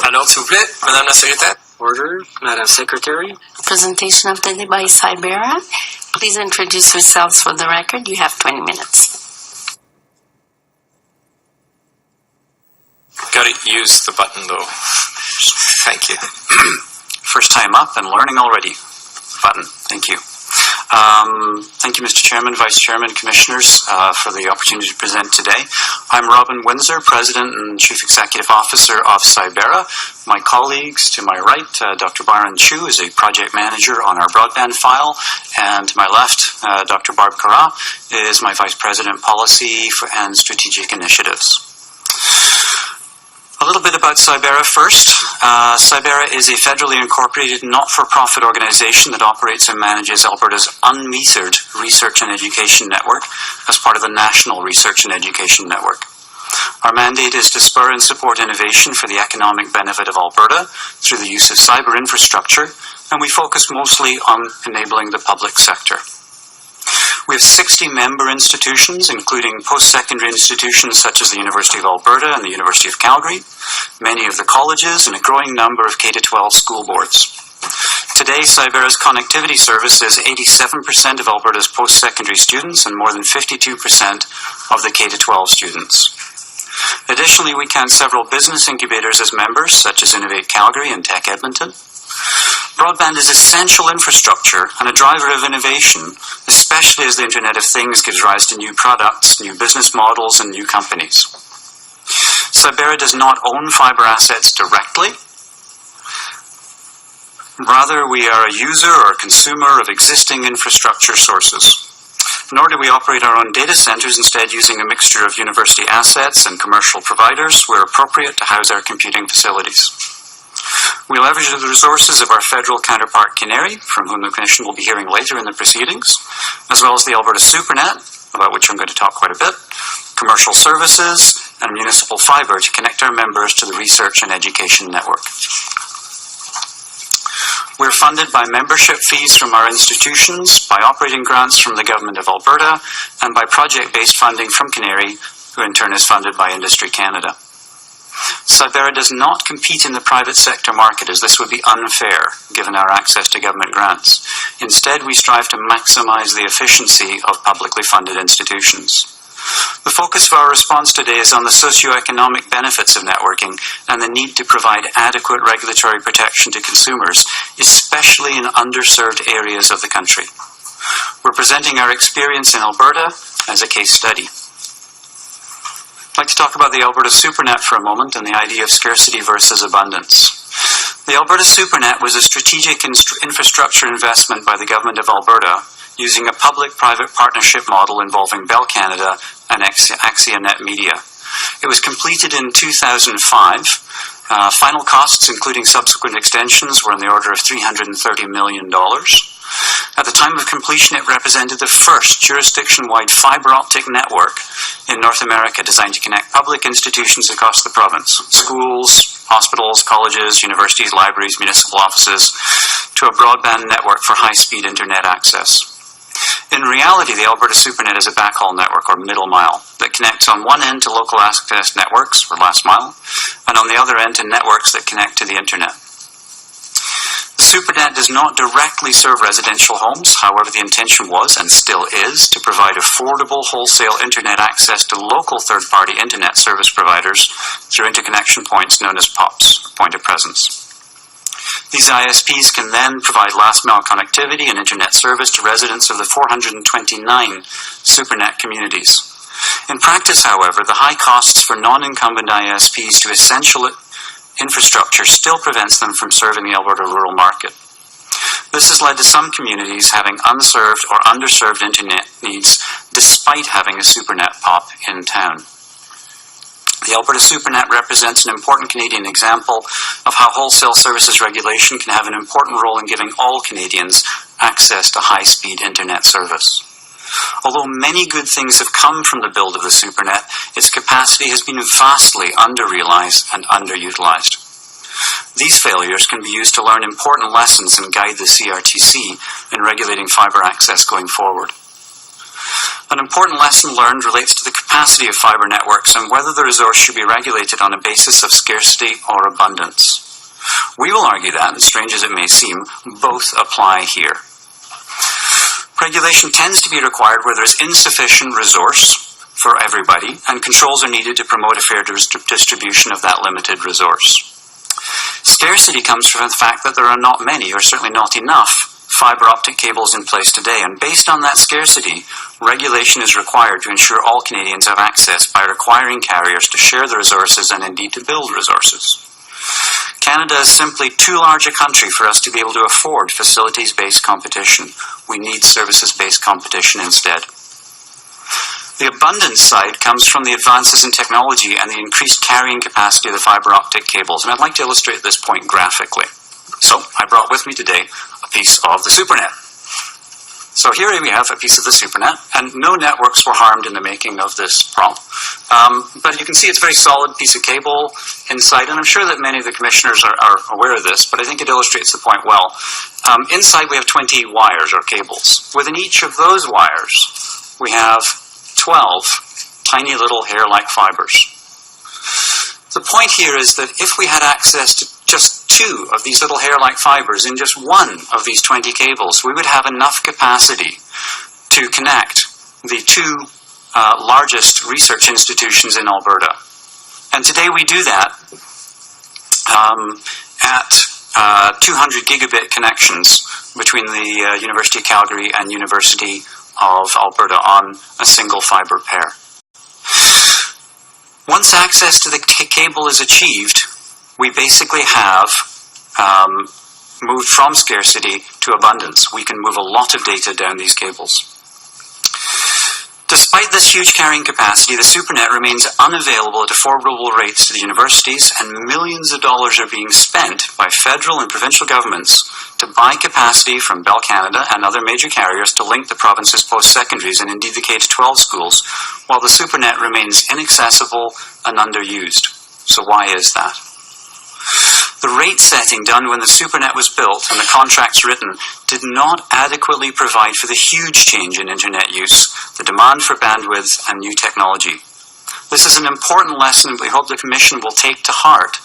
À l'ordre, s'il vous plaît, Madame la Secrétaire. Order, Madam Secretary. Presentation of the day by Cybera. Please introduce yourselves for the record. You have 20 minutes. Got to use the button, though. Thank you. First time up and learning already. Button. Thank you. Thank you, Mr. Chairman, Vice Chairman, Commissioners, for the opportunity to present today. I'm Robin Windsor, President and Chief Executive Officer of Cybera. My colleagues to my right, Dr. Byron Chu is a Project Manager on our broadband file, and to my left, Dr. Barb Carra is my Vice President, Policy and Strategic Initiatives. A little bit about Cybera first. Cybera is a federally incorporated not-for-profit organization that operates and manages Alberta's unmetered research and education network as part of the National Research and Education Network. Our mandate is to spur and support innovation for the economic benefit of Alberta through the use of cyber infrastructure, and we focus mostly on enabling the public sector. We have 60 member institutions, including post-secondary institutions such as the University of Alberta and the University of Calgary, many of the colleges, and a growing number of K-12 school boards. Today, Cybera's connectivity service is 87% of Alberta's post-secondary students and more than 52% of the K-12 students. Additionally, we count several business incubators as members, such as Innovate Calgary and Tech Edmonton. Broadband is essential infrastructure and a driver of innovation, especially as the Internet of Things gives rise to new products, new business models, and new companies. Cybera does not own fiber assets directly. Rather, we are a user or consumer of existing infrastructure sources. Nor do we operate our own data centers, instead using a mixture of university assets and commercial providers where appropriate to house our computing facilities. We leverage the resources of our federal counterpart Canary, from whom the Commission will be hearing later in the proceedings, as well as the Alberta SuperNet, about which I'm going to talk quite a bit, commercial services, and municipal fibre to connect our members to the research and education network. We're funded by membership fees from our institutions, by operating grants from the Government of Alberta, and by project-based funding from Canary, who in turn is funded by Industry Canada. Cybera does not compete in the private sector market, as this would be unfair given our access to government grants. Instead, we strive to maximize the efficiency of publicly funded institutions. The focus of our response today is on the socioeconomic benefits of networking and the need to provide adequate regulatory protection to consumers, especially in underserved areas of the country. We're presenting our experience in Alberta as a case study. I'd like to talk about the Alberta SuperNet for a moment and the idea of scarcity versus abundance. The Alberta SuperNet was a strategic infrastructure investment by the Government of Alberta using a public-private partnership model involving Bell Canada and AxiaNet Media. It was completed in 2005. Final costs, including subsequent extensions, were in the order of $330 million. At the time of completion, it represented the first jurisdiction-wide fibre optic network in North America designed to connect public institutions across the province, schools, hospitals, colleges, universities, libraries, municipal offices, to a broadband network for high-speed internet access. In reality, the Alberta SuperNet is a backhaul network, or middle mile, that connects on one end to local access networks, or last mile, and on the other end to networks that connect to the internet. The SuperNet does not directly serve residential homes. However, the intention was, and still is, to provide affordable wholesale internet access to local third-party internet service providers through interconnection points known as POPs, point of presence. These ISPs can then provide last-mile connectivity and internet service to residents of the 429 SuperNet communities. In practice, however, the high costs for non-incumbent ISPs to essential infrastructure still prevents them from serving the Alberta rural market. This has led to some communities having unserved or underserved internet needs despite having a SuperNet POP in town. The Alberta SuperNet represents an important Canadian example of how wholesale services regulation can have an important role in giving all Canadians access to high-speed internet service. Although many good things have come from the build of the SuperNet, its capacity has been vastly under-realized and underutilized. These failures can be used to learn important lessons and guide the CRTC in regulating fibre access going forward. An important lesson learned relates to the capacity of fibre networks and whether the resource should be regulated on a basis of scarcity or abundance. We will argue that, and strange as it may seem, both apply here. Regulation tends to be required where there is insufficient resource for everybody, and controls are needed to promote a fair distribution of that limited resource. Scarcity comes from the fact that there are not many, or certainly not enough, fibre optic cables in place today, and based on that scarcity, regulation is required to ensure all Canadians have access by requiring carriers to share the resources and indeed to build resources. Canada is simply too large a country for us to be able to afford facilities-based competition. We need services-based competition instead. The abundance side comes from the advances in technology and the increased carrying capacity of the fibre optic cables, and I'd like to illustrate this point graphically. So, I brought with me today a piece of the SuperNet. So here we have a piece of the SuperNet, and no networks were harmed in the making of this problem. But you can see it's a very solid piece of cable inside, and I'm sure that many of the commissioners are aware of this, but I think it illustrates the point well. Inside we have 20 wires or cables. Within each of those wires, we have 12 tiny little hair-like fibers. The point here is that if we had access to just 2 of these little hair-like fibers in just one of these 20 cables, we would have enough capacity to connect the 2 largest research institutions in Alberta. And today we do that at 200 gigabit connections between the University of Calgary and University of Alberta on a single fibre pair. Once access to the cable is achieved, we basically have moved from scarcity to abundance. We can move a lot of data down these cables. Despite this huge carrying capacity, the SuperNet remains unavailable at affordable rates to the universities, and millions of dollars are being spent by federal and provincial governments to buy capacity from Bell Canada and other major carriers to link the province's post-secondaries and indeed the K-12 schools, while the SuperNet remains inaccessible and underused. So why is that? The rate setting done when the SuperNet was built and the contracts written did not adequately provide for the huge change in internet use, the demand for bandwidth and new technology. This is an important lesson we hope the Commission will take to heart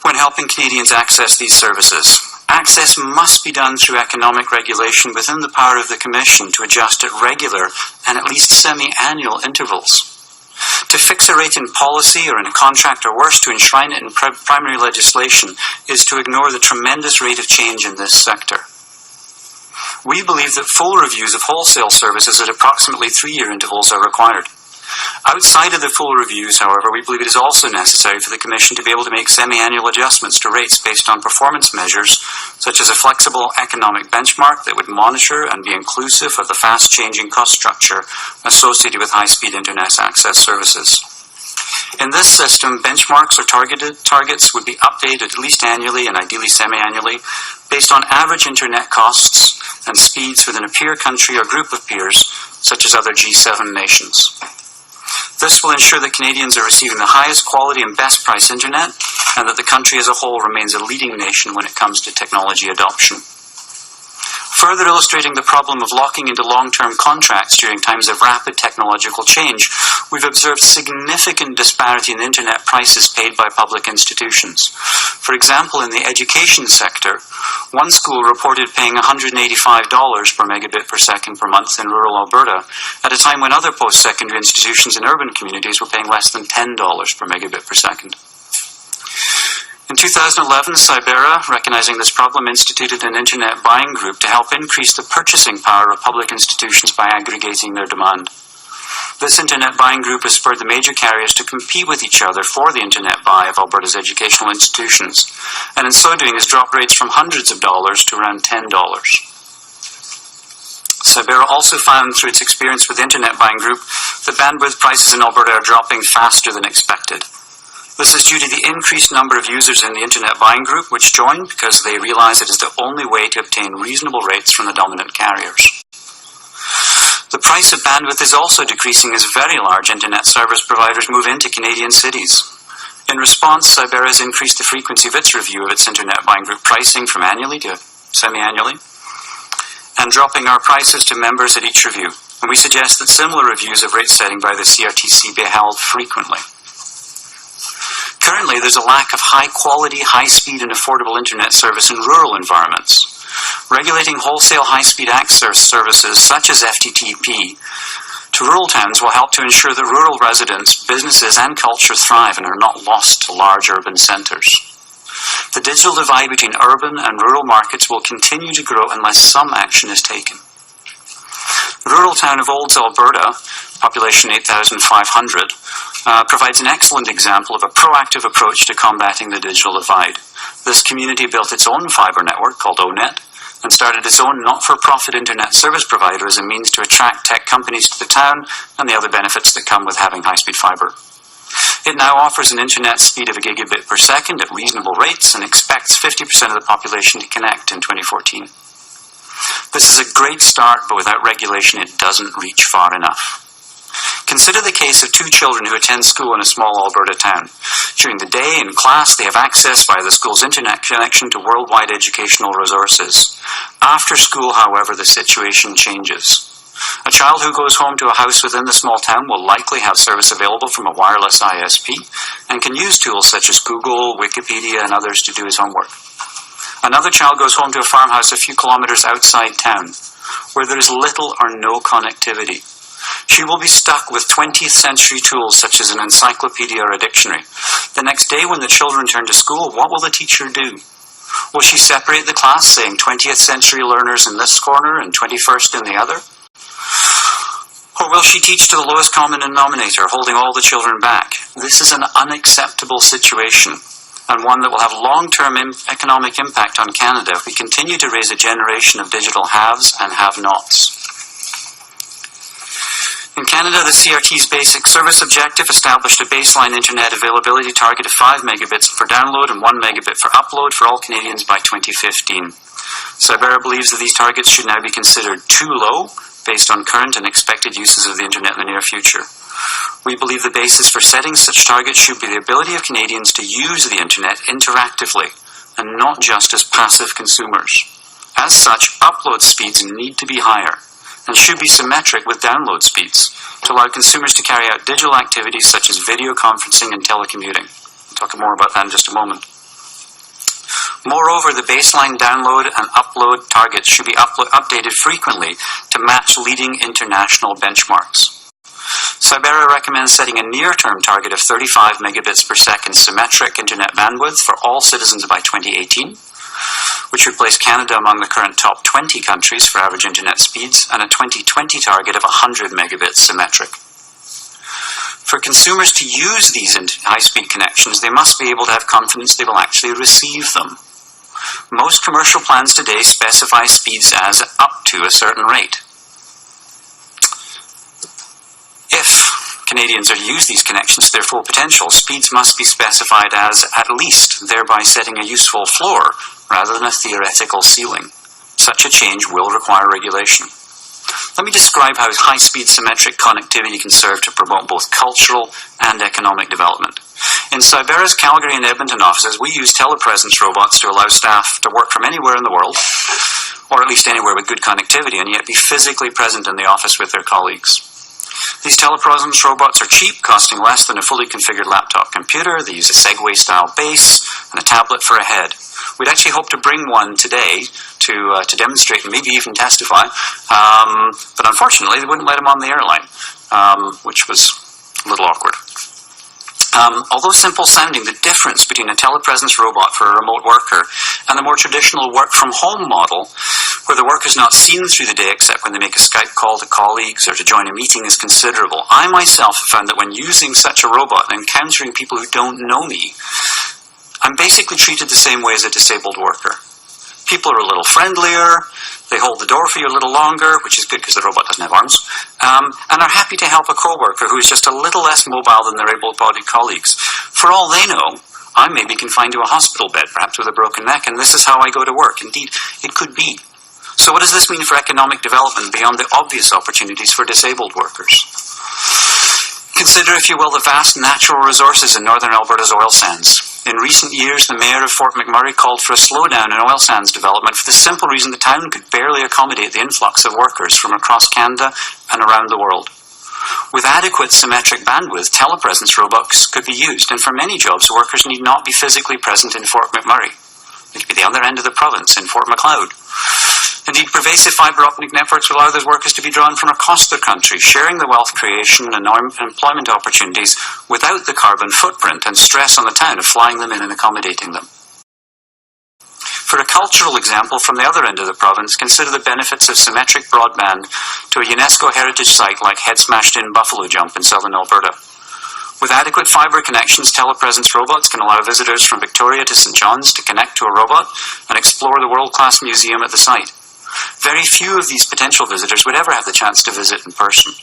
when helping Canadians access these services. Access must be done through economic regulation within the power of the Commission to adjust at regular and at least semi-annual intervals. To fix a rate in policy or in a contract, or worse, to enshrine it in primary legislation, is to ignore the tremendous rate of change in this sector. We believe that full reviews of wholesale services at approximately 3-year intervals are required. Outside of the full reviews, however, we believe it is also necessary for the Commission to be able to make semi-annual adjustments to rates based on performance measures, such as a flexible economic benchmark that would monitor and be inclusive of the fast-changing cost structure associated with high-speed internet access services. In this system, benchmarks or targets would be updated at least annually and ideally semi-annually based on average internet costs and speeds within a peer country or group of peers, such as other G7 nations. This will ensure that Canadians are receiving the highest quality and best price internet, and that the country as a whole remains a leading nation when it comes to technology adoption. Further illustrating the problem of locking into long-term contracts during times of rapid technological change, we've observed significant disparity in internet prices paid by public institutions. For example, in the education sector, one school reported paying $185 per megabit per second per month in rural Alberta, at a time when other post-secondary institutions in urban communities were paying less than $10 per megabit per second. In 2011, Cybera, recognizing this problem, instituted an internet buying group to help increase the purchasing power of public institutions by aggregating their demand. This internet buying group has spurred the major carriers to compete with each other for the internet buy of Alberta's educational institutions, and in so doing has dropped rates from hundreds of dollars to around $10. Cybera also found through its experience with the internet buying group that bandwidth prices in Alberta are dropping faster than expected. This is due to the increased number of users in the internet buying group, which joined because they realize it is the only way to obtain reasonable rates from the dominant carriers. The price of bandwidth is also decreasing as very large internet service providers move into Canadian cities. In response, Cybera has increased the frequency of its review of its internet buying group pricing from annually to semi-annually. and dropping our prices to members at each review. And we suggest that similar reviews of rate setting by the CRTC be held frequently. Currently, there's a lack of high-quality, high-speed and affordable internet service in rural environments. Regulating wholesale high-speed access services such as FTTP to rural towns will help to ensure that rural residents, businesses and culture thrive and are not lost to large urban centres. The digital divide between urban and rural markets will continue to grow unless some action is taken. The rural town of Olds, Alberta, population 8,500, provides an excellent example of a proactive approach to combating the digital divide. This community built its own fibre network called ONET and started its own not-for-profit internet service provider as a means to attract tech companies to the town and the other benefits that come with having high-speed fibre. It now offers an internet speed of a gigabit per second at reasonable rates and expects 50% of the population to connect in 2014. This is a great start, but without regulation it doesn't reach far enough. Consider the case of two children who attend school in a small Alberta town. During the day, in class, they have access via the school's internet connection to worldwide educational resources. After school, however, the situation changes. A child who goes home to a house within the small town will likely have service available from a wireless ISP and can use tools such as Google, Wikipedia, and others to do his homework. Another child goes home to a farmhouse a few kilometres outside town, where there is little or no connectivity. She will be stuck with 20th century tools such as an encyclopedia or a dictionary. The next day when the children return to school, what will the teacher do? Will she separate the class, saying 20th century learners in this corner and 21st in the other? Or will she teach to the lowest common denominator, holding all the children back? This is an unacceptable situation, and one that will have long-term economic impact on Canada if we continue to raise a generation of digital haves and have-nots. In Canada, the CRT's basic service objective established a baseline internet availability target of 5 megabits for download and 1 megabit for upload for all Canadians by 2015. Cybera believes that these targets should now be considered too low based on current and expected uses of the internet in the near future. We believe the basis for setting such targets should be the ability of Canadians to use the internet interactively and not just as passive consumers. As such, upload speeds need to be higher and should be symmetric with download speeds to allow consumers to carry out digital activities such as video conferencing and telecommuting. We'll talk more about that in just a moment. Moreover, the baseline download and upload targets should be updated frequently to match leading international benchmarks. Cybera recommends setting a near-term target of 35 megabits per second symmetric internet bandwidth for all citizens by 2018, which would place Canada among the current top 20 countries for average internet speeds, and a 2020 target of 100 megabits symmetric. For consumers to use these high-speed connections, they must be able to have confidence they will actually receive them. Most commercial plans today specify speeds as up to a certain rate. If Canadians are to use these connections to their full potential, speeds must be specified as at least, thereby setting a useful floor rather than a theoretical ceiling. Such a change will require regulation. Let me describe how high-speed symmetric connectivity can serve to promote both cultural and economic development. In Cybera's Calgary and Edmonton offices, we use telepresence robots to allow staff to work from anywhere in the world, or at least anywhere with good connectivity, and yet be physically present in the office with their colleagues. These telepresence robots are cheap, costing less than a fully configured laptop computer. They use a Segway-style base and a tablet for a head. We'd actually hope to bring one today to demonstrate and maybe even testify, but unfortunately they wouldn't let him on the airline, which was a little awkward. Although simple sounding, the difference between a telepresence robot for a remote worker and the more traditional work-from-home model, where the worker is not seen through the day except when they make a Skype call to colleagues or to join a meeting, is considerable. I myself have found that when using such a robot and encountering people who don't know me, I'm basically treated the same way as a disabled worker. People are a little friendlier, they hold the door for you a little longer, which is good because the robot doesn't have arms, and are happy to help a co-worker who is just a little less mobile than their able-bodied colleagues. For all they know, I may be confined to a hospital bed, perhaps with a broken neck, and this is how I go to work. Indeed, it could be. So what does this mean for economic development beyond the obvious opportunities for disabled workers? Consider, if you will, the vast natural resources in northern Alberta's oil sands. In recent years, the Mayor of Fort McMurray called for a slowdown in oil sands development for the simple reason the town could barely accommodate the influx of workers from across Canada and around the world. With adequate symmetric bandwidth, telepresence robots could be used, and for many jobs, workers need not be physically present in Fort McMurray. They could be the other end of the province, in Fort Macleod. Indeed, pervasive fibre optic networks will allow those workers to be drawn from across the country, sharing the wealth creation and employment opportunities without the carbon footprint and stress on the town of flying them in and accommodating them. For a cultural example from the other end of the province, consider the benefits of symmetric broadband to a UNESCO heritage site like Head Smashed In Buffalo Jump in southern Alberta. With adequate fibre connections, telepresence robots can allow visitors from Victoria to St. John's to connect to a robot and explore the world-class museum at the site. Very few of these potential visitors would ever have the chance to visit in person.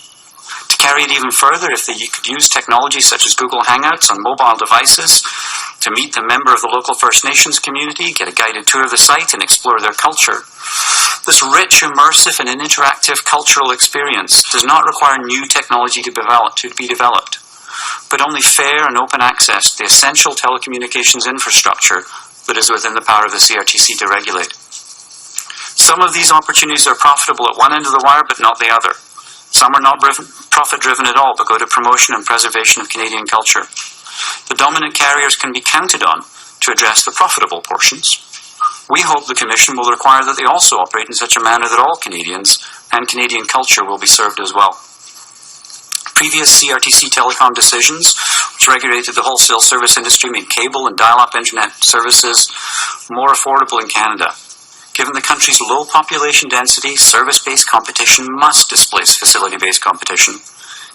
To carry it even further, if you could use technology such as Google Hangouts on mobile devices to meet the member of the local First Nations community, get a guided tour of the site and explore their culture. This rich, immersive and interactive cultural experience does not require new technology to be developed, but only fair and open access to the essential telecommunications infrastructure that is within the power of the CRTC to regulate. Some of these opportunities are profitable at one end of the wire, but not the other. Some are not profit-driven at all, but go to promotion and preservation of Canadian culture. The dominant carriers can be counted on to address the profitable portions. We hope the Commission will require that they also operate in such a manner that all Canadians and Canadian culture will be served as well. Previous CRTC telecom decisions, which regulated the wholesale service industry, made cable and dial-up internet services more affordable in Canada. Given the country's low population density, service-based competition must displace facility-based competition.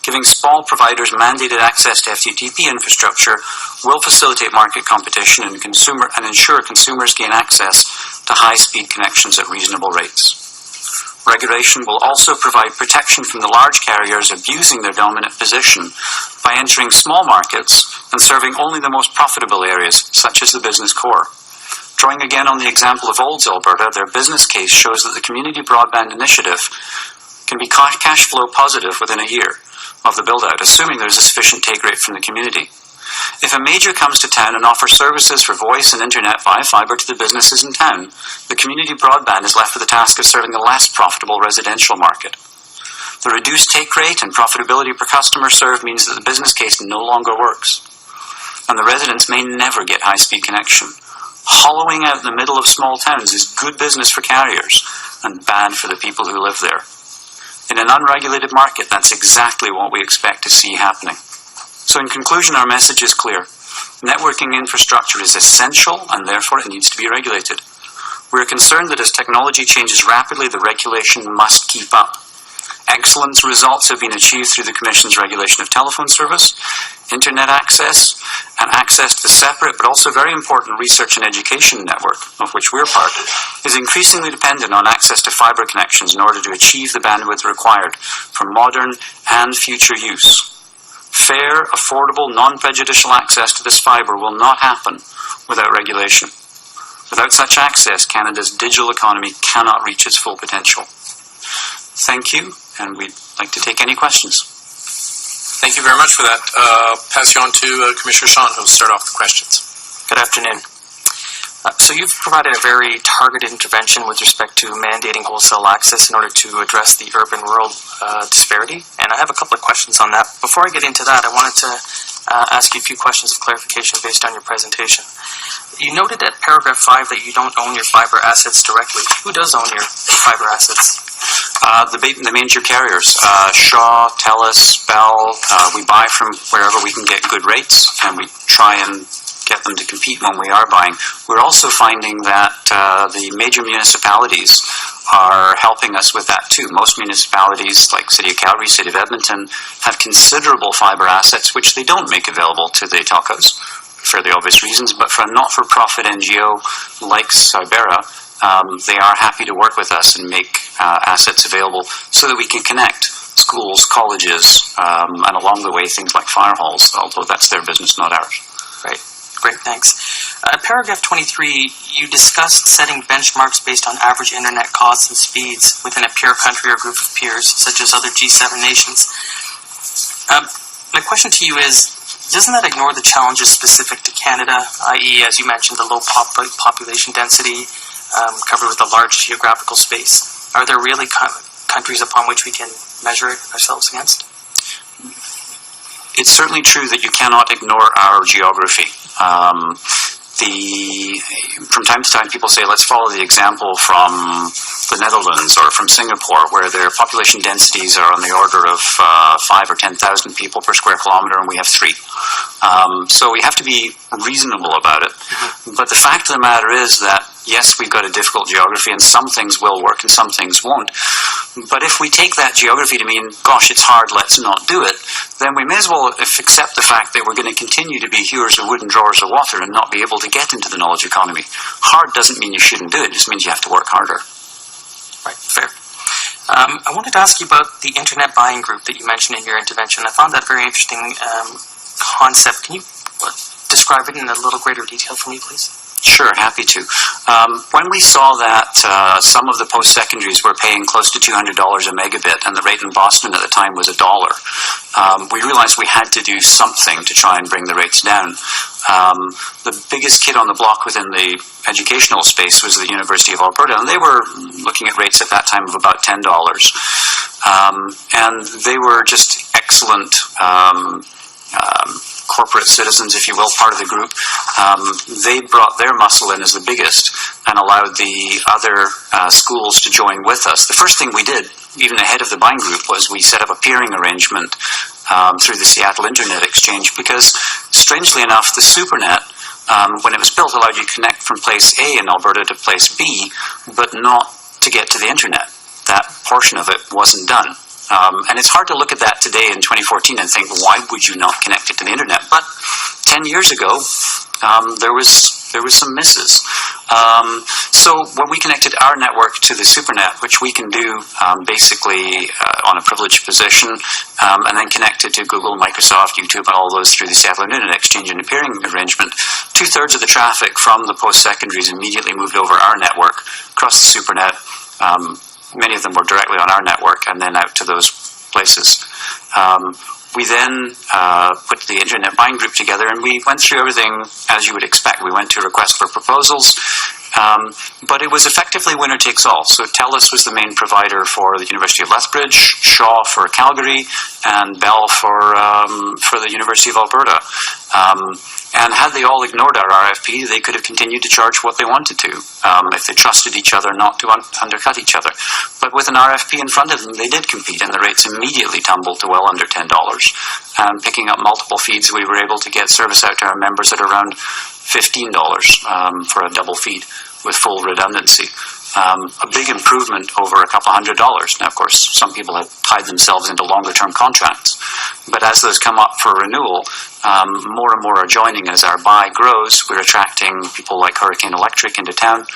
Giving small providers mandated access to FTTP infrastructure will facilitate market competition and ensure consumers gain access to high-speed connections at reasonable rates. Regulation will also provide protection from the large carriers abusing their dominant position by entering small markets and serving only the most profitable areas, such as the business core. Drawing again on the example of Olds, Alberta, their business case shows that the Community Broadband Initiative can be cash flow positive within a year of the build-out, assuming there is a sufficient take rate from the community. If a major comes to town and offers services for voice and internet via fibre to the businesses in town, the community broadband is left with the task of serving the less profitable residential market. The reduced take rate and profitability per customer served means that the business case no longer works, and the residents may never get high-speed connection. Hollowing out the middle of small towns is good business for carriers and bad for the people who live there. In an unregulated market, that's exactly what we expect to see happening. So in conclusion, our message is clear. Networking infrastructure is essential and therefore it needs to be regulated. We are concerned that as technology changes rapidly, the regulation must keep up. Excellent results have been achieved through the Commission's regulation of telephone service, internet access, and access to the separate but also very important research and education network, of which we're part, is increasingly dependent on access to fibre connections in order to achieve the bandwidth required for modern and future use. Fair, affordable, non-prejudicial access to this fibre will not happen without regulation. Without such access, Canada's digital economy cannot reach its full potential. Thank you, and we'd like to take any questions. Thank you very much for that. Pass you on to Commissioner Sean, who will start off the questions. Good afternoon. So you've provided a very targeted intervention with respect to mandating wholesale access in order to address the urban-rural disparity, and I have a couple of questions on that. Before I get into that, I wanted to ask you a few questions of clarification based on your presentation. You noted at paragraph 5 that you don't own your fibre assets directly. Who does own your fibre assets? The major carriers, Shaw, TELUS, Bell. We buy from wherever we can get good rates, and we try and get them to compete when we are buying. We're also finding that the major municipalities are helping us with that too. Most municipalities, like City of Calgary, City of Edmonton, have considerable fibre assets which they don't make available to the telcos for the obvious reasons, but for a not-for-profit NGO like Cybera, they are happy to work with us and make assets available so that we can connect schools, colleges, and along the way things like fire halls, although that's their business, not ours. Right. Great, thanks. Paragraph 23, you discussed setting benchmarks based on average internet costs and speeds within a peer country or group of peers, such as other G7 nations. My question to you is, doesn't that ignore the challenges specific to Canada, i.e., as you mentioned, the low population density covered with a large geographical space? Are there really countries upon which we can measure ourselves against? It's certainly true that you cannot ignore our geography. From time to time, people say, let's follow the example from the Netherlands or from Singapore, where their population densities are on the order of 5 or 10,000 people per square kilometer, and we have 3. So we have to be reasonable about it. But the fact of the matter is that, yes, we've got a difficult geography, and some things will work and some things won't. But if we take that geography to mean, gosh, it's hard, let's not do it, then we may as well accept the fact that we're going to continue to be hewers of wood and drawers of water and not be able to get into the knowledge economy. Hard doesn't mean you shouldn't do it, it just means you have to work harder. Right, fair. I wanted to ask you about the internet buying group that you mentioned in your intervention. I found that very interesting concept. Can you describe it in a little greater detail for me, please? Sure, happy to. When we saw that some of the post-secondaries were paying close to $200 a megabit, and the rate in Boston at the time was $1, we realized we had to do something to try and bring the rates down. The biggest kid on the block within the educational space was the University of Alberta, and they were looking at rates at that time of about $10. And they were just excellent corporate citizens, if you will, part of the group. They brought their muscle in as the biggest and allowed the other schools to join with us. The first thing we did, even ahead of the buying group, was we set up a peering arrangement through the Seattle Internet Exchange, because, strangely enough, the SuperNet, when it was built, allowed you to connect from place A in Alberta to place B, but not to get to the internet. That portion of it wasn't done. And it's hard to look at that today in 2014 and think, why would you not connect it to the internet? But 10 years ago, there was some misses. So when we connected our network to the SuperNet, which we can do basically on a privileged position, and then connected to Google, Microsoft, YouTube, and all those through the Seattle Internet Exchange and a peering arrangement, 2/3 of the traffic from the post-secondaries immediately moved over our network across the SuperNet. Many of them were directly on our network and then out to those places. We then put the internet buying group together, and we went through everything as you would expect. We went to request for proposals, but it was effectively winner takes all. So TELUS was the main provider for the University of Lethbridge, Shaw for Calgary, and Bell for the University of Alberta. And had they all ignored our RFP, they could have continued to charge what they wanted to, if they trusted each other not to undercut each other. But with an RFP in front of them, they did compete, and the rates immediately tumbled to well under $10. And picking up multiple feeds, we were able to get service out to our members at around $15 for a double feed with full redundancy. A big improvement over a couple $100. Now, of course, some people have tied themselves into longer-term contracts. But as those come up for renewal, more and more are joining as our buy grows. We're attracting people like Hurricane Electric into town.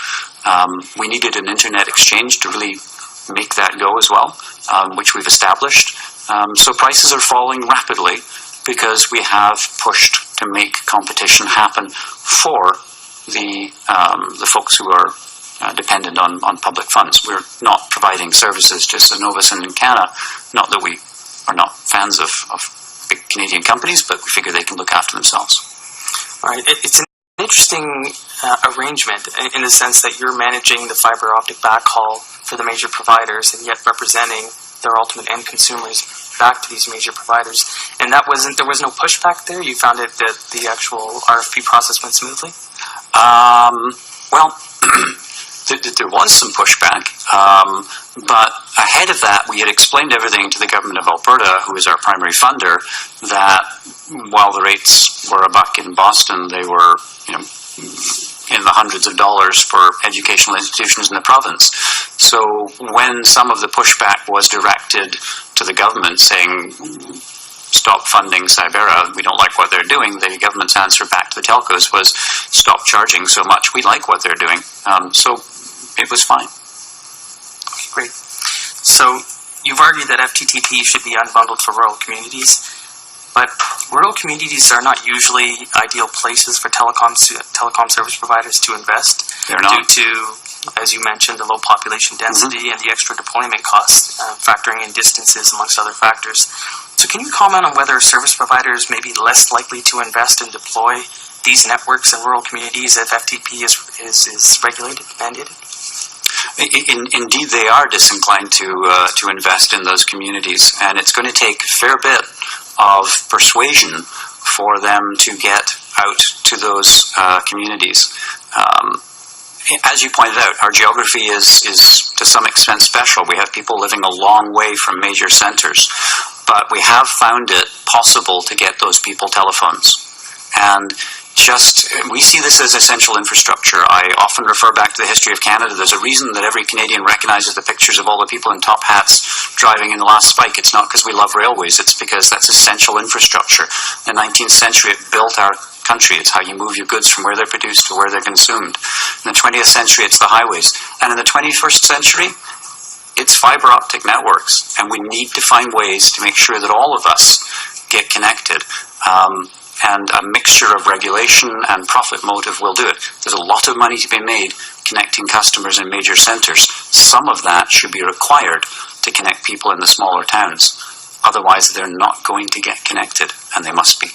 We needed an internet exchange to really make that go as well, which we've established. So prices are falling rapidly because we have pushed to make competition happen for the folks who are dependent on public funds. We're not providing services to Cenovus and Encana. Not that we are not fans of big Canadian companies, but we figure they can look after themselves. All right. It's an interesting arrangement in the sense that you're managing the fiber optic backhaul for the major providers and yet representing their ultimate end consumers back to these major providers. And there was no pushback there? You found it that the actual RFP process went smoothly? Well, there was some pushback, but ahead of that, we had explained everything to the government of Alberta, who is our primary funder, that while the rates were $1 in Boston, they were, in the hundreds of dollars for educational institutions in the province. So when some of the pushback was directed to the government saying, stop funding Cybera, we don't like what they're doing, the government's answer back to the telcos was, stop charging so much, we like what they're doing. So it was fine. Okay, great. So you've argued that FTTP should be unbundled for rural communities, but rural communities are not usually ideal places for telecom service providers to invest. They're not. Due to, as you mentioned, the low population density and the extra deployment costs, factoring in distances amongst other factors. So can you comment on whether service providers may be less likely to invest and deploy these networks in rural communities if FTP is regulated, mandated? Indeed, they are disinclined to invest in those communities, and it's going to take a fair bit of persuasion for them to get out to those communities. As you pointed out, our geography is to some extent special. We have people living a long way from major centres, but we have found it possible to get those people telephones. And we see this as essential infrastructure. I often refer back to the history of Canada. There's a reason that every Canadian recognizes the pictures of all the people in top hats driving in the last spike. It's not because we love railways, it's because that's essential infrastructure. In the 19th century, it built our country. It's how you move your goods from where they're produced to where they're consumed. In the 20th century, it's the highways. And in the 21st century, it's fiber optic networks. And we need to find ways to make sure that all of us get connected. And a mixture of regulation and profit motive will do it. There's a lot of money to be made connecting customers in major centres. Some of that should be required to connect people in the smaller towns. Otherwise, they're not going to get connected, and they must be.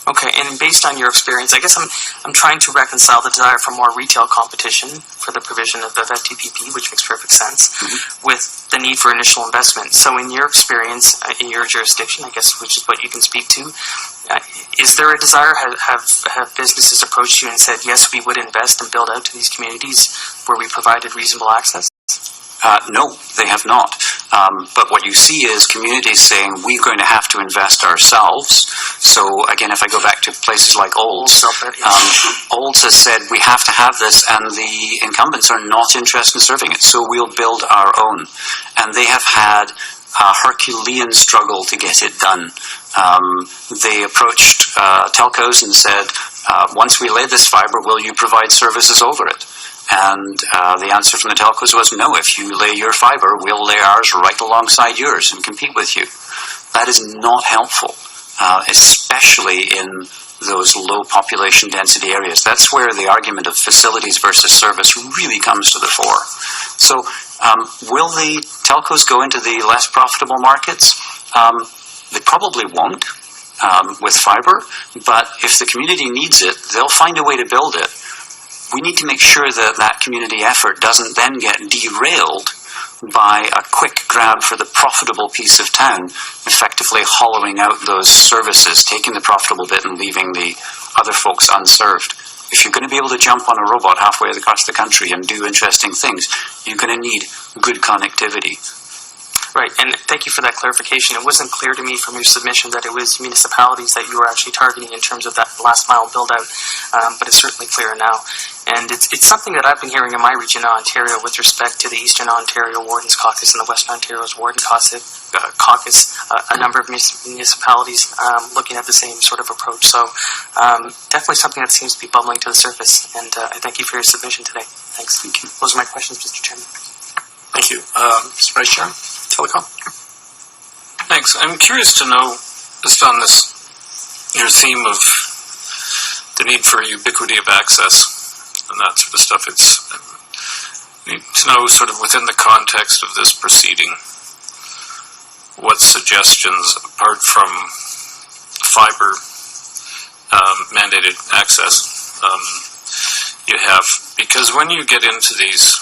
Okay, and based on your experience, I guess I'm trying to reconcile the desire for more retail competition for the provision of FTPP, which makes perfect sense, with the need for initial investment. So in your experience, in your jurisdiction, I guess, which is what you can speak to, is there a desire? Have businesses approached you and said, yes, we would invest and build out to these communities where we provided reasonable access? No, they have not. But what you see is communities saying, we're going to have to invest ourselves. So again, if I go back to places like Olds, Olds has said, we have to have this, and the incumbents are not interested in serving it, so we'll build our own. And they have had a Herculean struggle to get it done. They approached telcos and said, once we lay this fiber, will you provide services over it? And the answer from the telcos was, no, if you lay your fiber, we'll lay ours right alongside yours and compete with you. That is not helpful, especially in those low population density areas. That's where the argument of facilities versus service really comes to the fore. So will the telcos go into the less profitable markets? They probably won't with fiber, but if the community needs it, they'll find a way to build it. We need to make sure that that community effort doesn't then get derailed by a quick grab for the profitable piece of town, effectively hollowing out those services, taking the profitable bit and leaving the other folks unserved. If you're going to be able to jump on a robot halfway across the country and do interesting things, you're going to need good connectivity. Right, and thank you for that clarification. It wasn't clear to me from your submission that it was municipalities that you were actually targeting in terms of that last mile build-out, but it's certainly clearer now. And it's something that I've been hearing in my region of Ontario with respect to the Eastern Ontario Wardens Caucus and the Western Ontario's Warden Caucus, a number of municipalities looking at the same sort of approach. So definitely something that seems to be bubbling to the surface, and I thank you for your submission today. Thanks. Thank you. Those are my questions, Mr. Chairman. Thank you. Mr. Vice Chair, Telecom. Thanks. I'm curious to know, just on this, your theme of the need for ubiquity of access and that sort of stuff, I need to know sort of within the context of this proceeding, what suggestions, apart from fiber mandated access, you have. Because when you get into these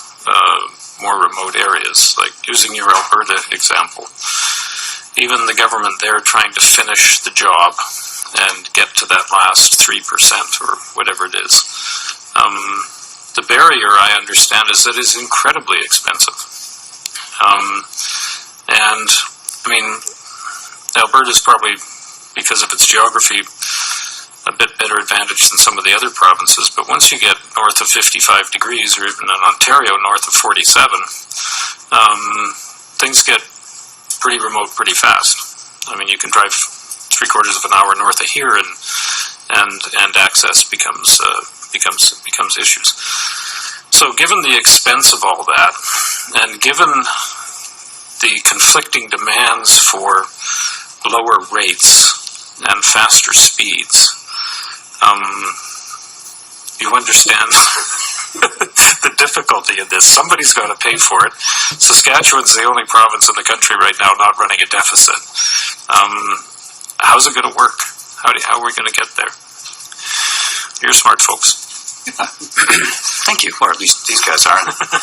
more remote areas, like using your Alberta example, even the government there trying to finish the job and get to that last 3% or whatever it is. The barrier, I understand, is that it's incredibly expensive. And, I mean, Alberta's probably, because of its geography, a bit better advantage than some of the other provinces, but once you get north of 55 degrees, or even in Ontario north of 47, things get pretty remote pretty fast. I mean, you can drive 3/4 of an hour north of here, and access becomes issues. So given the expense of all that, and given the conflicting demands for lower rates and faster speeds, you understand the difficulty of this. Somebody's got to pay for it. Saskatchewan's the only province in the country right now not running a deficit. how's it going to work? How are we going to get there? You're smart folks. Thank you. Or at least these guys are.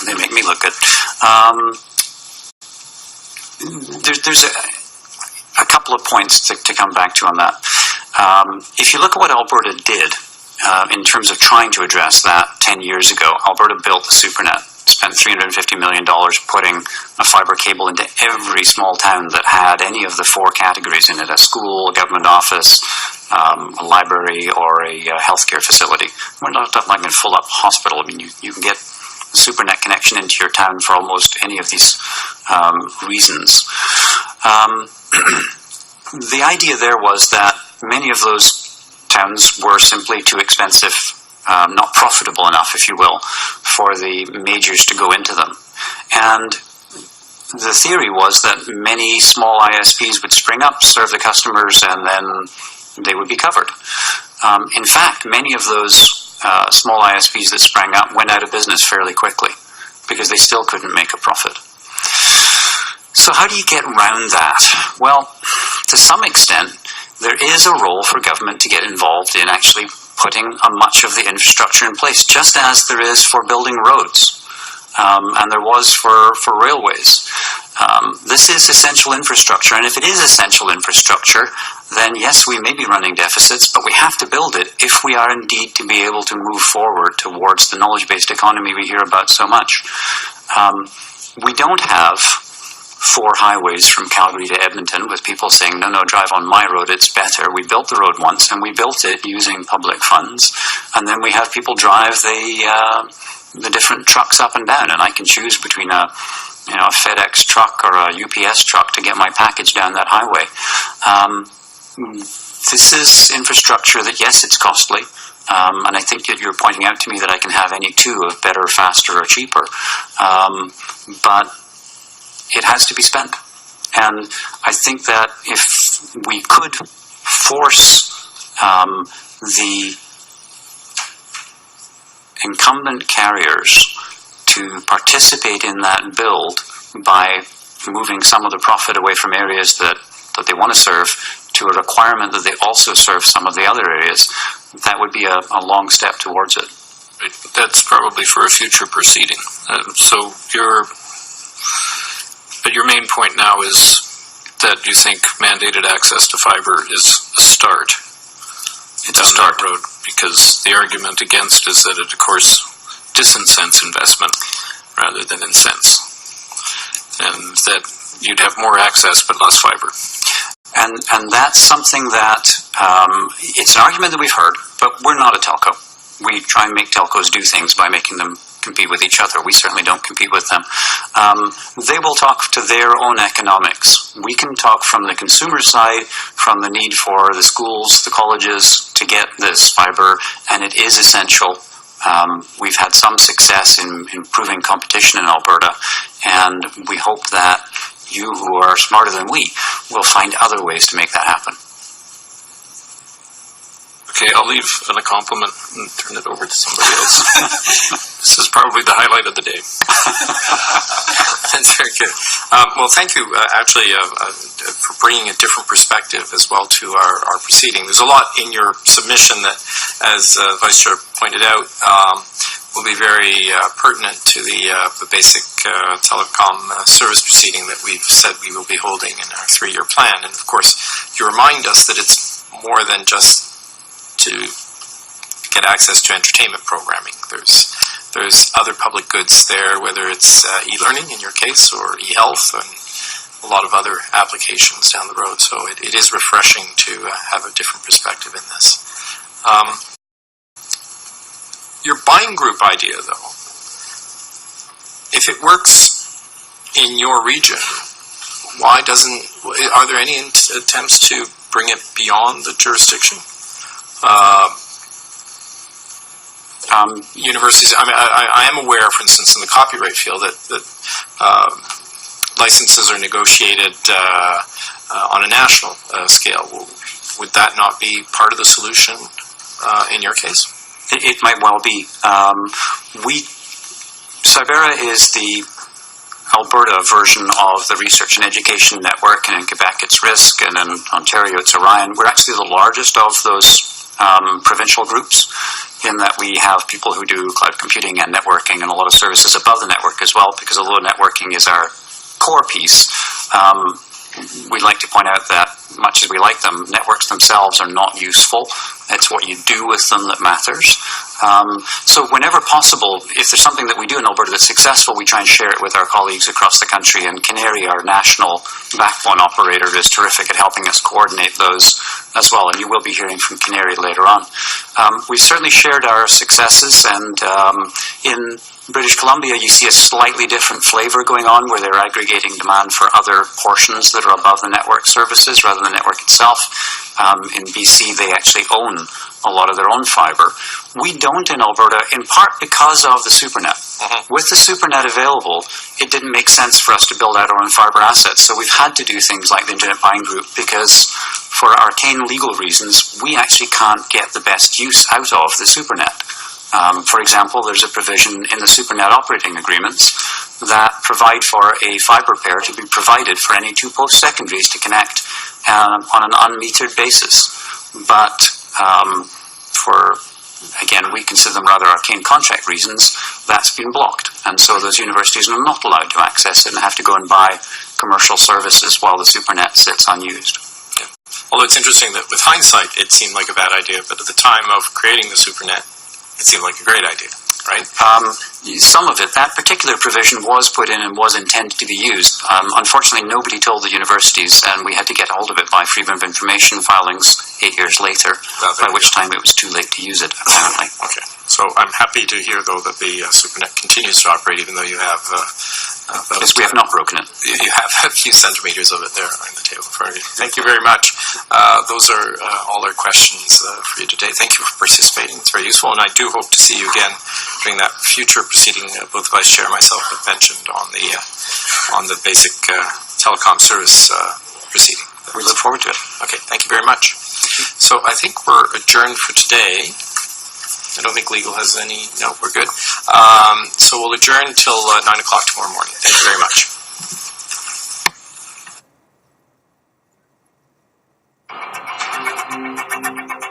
They make me look good. There's a couple of points to come back to on that. If you look at what Alberta did in terms of trying to address that 10 years ago, Alberta built the SuperNet, spent $350 million putting a fibre cable into every small town that had any of the four categories in it: a school, a government office, a library, or a healthcare facility. We're not talking like a full-up hospital. I mean, you can get a SuperNet connection into your town for almost any of these reasons. The idea there was that many of those towns were simply too expensive, not profitable enough, if you will, for the majors to go into them. And the theory was that many small ISPs would spring up, serve the customers, and then they would be covered. In fact, many of those small ISPs that sprang up went out of business fairly quickly because they still couldn't make a profit. So how do you get around that? Well, to some extent, there is a role for government to get involved in actually putting much of the infrastructure in place, just as there is for building roads, and there was for railways. This is essential infrastructure, and if it is essential infrastructure, then yes, we may be running deficits, but we have to build it if we are indeed to be able to move forward towards the knowledge-based economy we hear about so much. We don't have 4 highways from Calgary to Edmonton with people saying, no, drive on my road, it's better. We built the road once, and we built it using public funds, and then we have people drive the different trucks up and down, and I can choose between a FedEx truck or a UPS truck to get my package down that highway. This is infrastructure that, yes, it's costly, and I think that you're pointing out to me that I can have any two of better, faster, or cheaper, but it has to be spent. And I think that if we could force the incumbent carriers to participate in that build by moving some of the profit away from areas that they want to serve to a requirement that they also serve some of the other areas, that would be a long step towards it. That's probably for a future proceeding. So your main point now is that you think mandated access to fibre is a start. It's a start. Road, because the argument against is that it, of course, disincents investment rather than incents, and that you'd have more access but less fibre. And that's something that, it's an argument that we've heard, but we're not a telco. We try and make telcos do things by making them compete with each other. We certainly don't compete with them. They will talk to their own economics. We can talk from the consumer side, from the need for the schools, the colleges to get this fibre, and it is essential. We've had some success in improving competition in Alberta, and we hope that you who are smarter than we will find other ways to make that happen. Okay, I'll leave on a compliment and turn it over to somebody else. This is probably the highlight of the day. That's very good. Well, thank you, for bringing a different perspective as well to our proceeding. There's a lot in your submission that, as Vice Chair pointed out, will be very pertinent to the basic telecom service proceeding that we've said we will be holding in our 3-year plan. And, of course, you remind us that it's more than just to get access to entertainment programming. There's other public goods there, whether it's e-learning in your case or e-health and a lot of other applications down the road. So it is refreshing to have a different perspective in this. Your buying group idea, though, if it works in your region, are there any attempts to bring it beyond the jurisdiction? Universities. I mean, I am aware, for instance, in the copyright field that licenses are negotiated on a national scale. Would that not be part of the solution in your case? It might well be. Cybera is the Alberta version of the Research and Education Network, and in Quebec it's RISC, and in Ontario it's Orion. We're actually the largest of those provincial groups, in that we have people who do cloud computing and networking and a lot of services above the network as well, because although networking is our core piece, we'd like to point out that, much as we like them, networks themselves are not useful. It's what you do with them that matters. So whenever possible, if there's something that we do in Alberta that's successful, we try and share it with our colleagues across the country. And Canary, our national backbone operator, is terrific at helping us coordinate those as well. And you will be hearing from Canary later on. We've certainly shared our successes, and in British Columbia, you see a slightly different flavor going on, where they're aggregating demand for other portions that are above the network services rather than the network itself. In BC, they actually own a lot of their own fibre. We don't in Alberta, in part because of the SuperNet. With the SuperNet available, it didn't make sense for us to build out our own fibre assets. So we've had to do things like the Internet Buying Group, because for arcane legal reasons, we actually can't get the best use out of the SuperNet. For example, there's a provision in the SuperNet operating agreements that provide for a fibre pair to be provided for any two post-secondaries to connect on an unmetered basis. But again, we consider them rather arcane contract reasons, that's been blocked. And so those universities are not allowed to access it and have to go and buy commercial services while the SuperNet sits unused. Yeah. Although it's interesting that with hindsight, it seemed like a bad idea, but at the time of creating the SuperNet, it seemed like a great idea, right? Some of it, that particular provision was put in and was intended to be used. Unfortunately, nobody told the universities, and we had to get hold of it by Freedom of Information filings 8 years later, by which time it was too late to use it, apparently. Okay. So I'm happy to hear, though, that the SuperNet continues to operate, even though you have... Because we have not broken it. You have a few centimeters of it there on the table for you. Thank you very much. Those are all our questions for you today. Thank you for participating. It's very useful, and I do hope to see you again during that future proceeding both Vice Chair and myself have mentioned on the basic telecom service proceeding. We look forward to it. Okay, thank you very much. So I think we're adjourned for today. I don't think legal has any... No, we're good. So we'll adjourn till 9 o'clock tomorrow morning. Thank you very much.